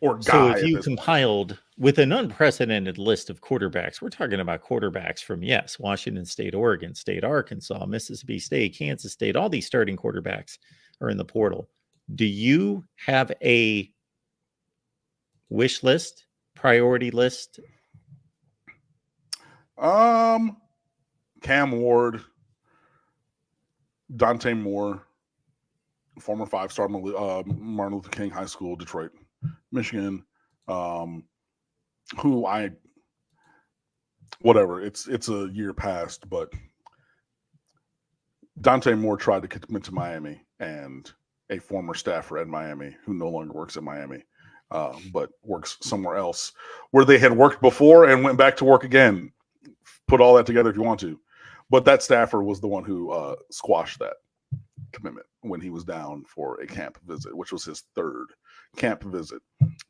or So guy if at you this point. compiled with an unprecedented list of quarterbacks, we're talking about quarterbacks from, yes, Washington State, Oregon State, Arkansas, Mississippi State, Kansas State, all these starting quarterbacks are in the portal. Do you have a wish list, priority list? Cam Ward, Dante Moore, former 5-star Martin Luther King High School, Detroit, Michigan, who whatever, it's a year past, but Dante Moore tried to commit to Miami, and a former staffer at Miami who no longer works at Miami, but works somewhere else where they had worked before and went back to work again. Put all that together if you want to. But that staffer was the one who squashed that commitment when he was down for a camp visit, which was his third camp visit.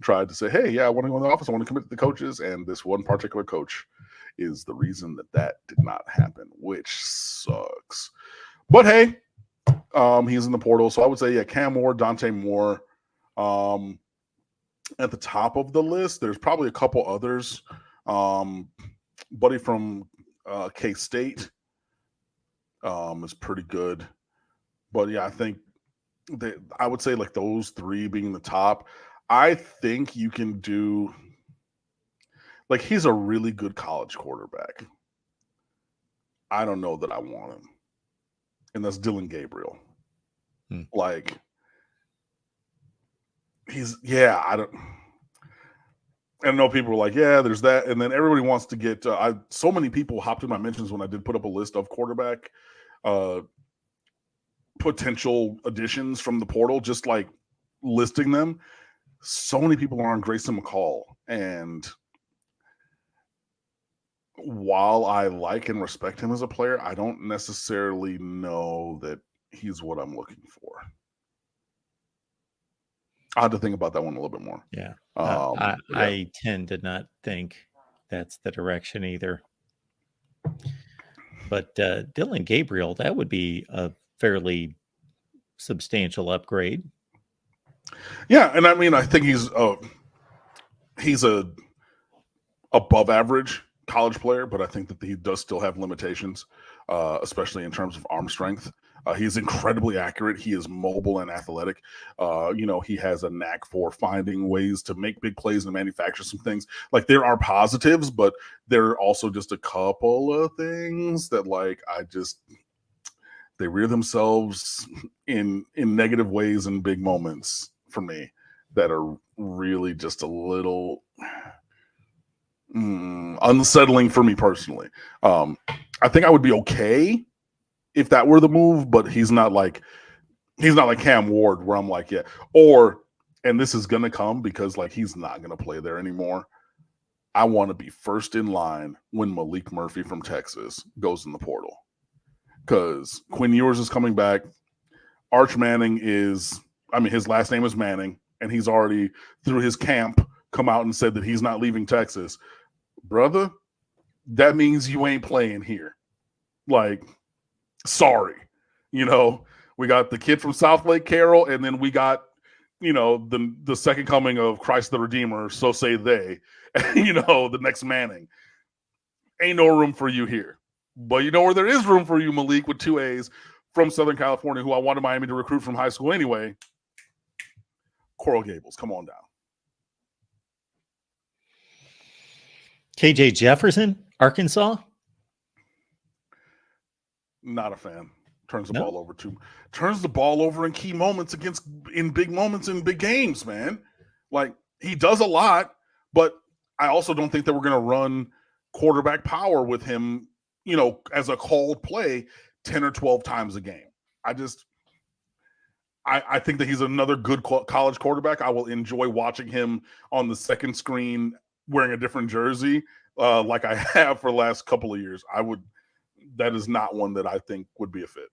Tried to say, hey, yeah, I want to go in the office. I want to commit to the coaches. And this one particular coach is the reason that did not happen, which sucks. But hey, he's in the portal. So I would say, yeah, Cam Moore, Dante Moore. At the top of the list, there's probably a couple others. Buddy from K-State is pretty good. But yeah, I think I would say like those three being the top. I think you can do, like, he's a really good college quarterback. I don't know that I want him. And that's Dylan Gabriel. Like, I know people were like, yeah, there's that. And then everybody wants to get, so many people hopped in my mentions when I did put up a list of quarterback potential additions from the portal, just like listing them. So many people are on Grayson McCall. And while I like and respect him as a player, I don't necessarily know that he's what I'm looking for. I had to think about that one a little bit more. Yeah. I tend to not think that's the direction either. But Dylan Gabriel, that would be a fairly substantial upgrade. Yeah, and I mean, I think he's a above average college player, but I think that he does still have limitations, especially in terms of arm strength. He's incredibly accurate. He is mobile and athletic. He has a knack for finding ways to make big plays and manufacture some things. Like, there are positives, but there are also just a couple of things that, like, they rear themselves in negative ways in big moments for me that are really just a little unsettling for me personally. I think I would be okay if that were the move, but he's not like Cam Ward where I'm like, yeah. And this is gonna come because, like, he's not gonna play there anymore. I want to be first in line when Malik Murphy from Texas goes in the portal, because Quinn Ewers is coming back. Arch Manning his last name is Manning, and he's already, through his camp, come out and said that he's not leaving Texas. Brother, that means you ain't playing here. Like, sorry. We got the kid from South Lake Carroll, and then we got, the second coming of Christ the Redeemer, so say they, the next Manning. Ain't no room for you here. But you know where there is room for you, Malik, with 2 A's from Southern California, who I wanted Miami to recruit from high school anyway. Coral Gables, come on down. KJ Jefferson, Arkansas? Not a fan. Turns the ball over in key moments in big moments in big games, man. Like, he does a lot, but I also don't think that we're going to run quarterback power with him, as a called play 10 or 12 times a game. I think that he's another good college quarterback. I will enjoy watching him on the second screen wearing a different jersey, like I have for the last couple of years. That is not one that I think would be a fit.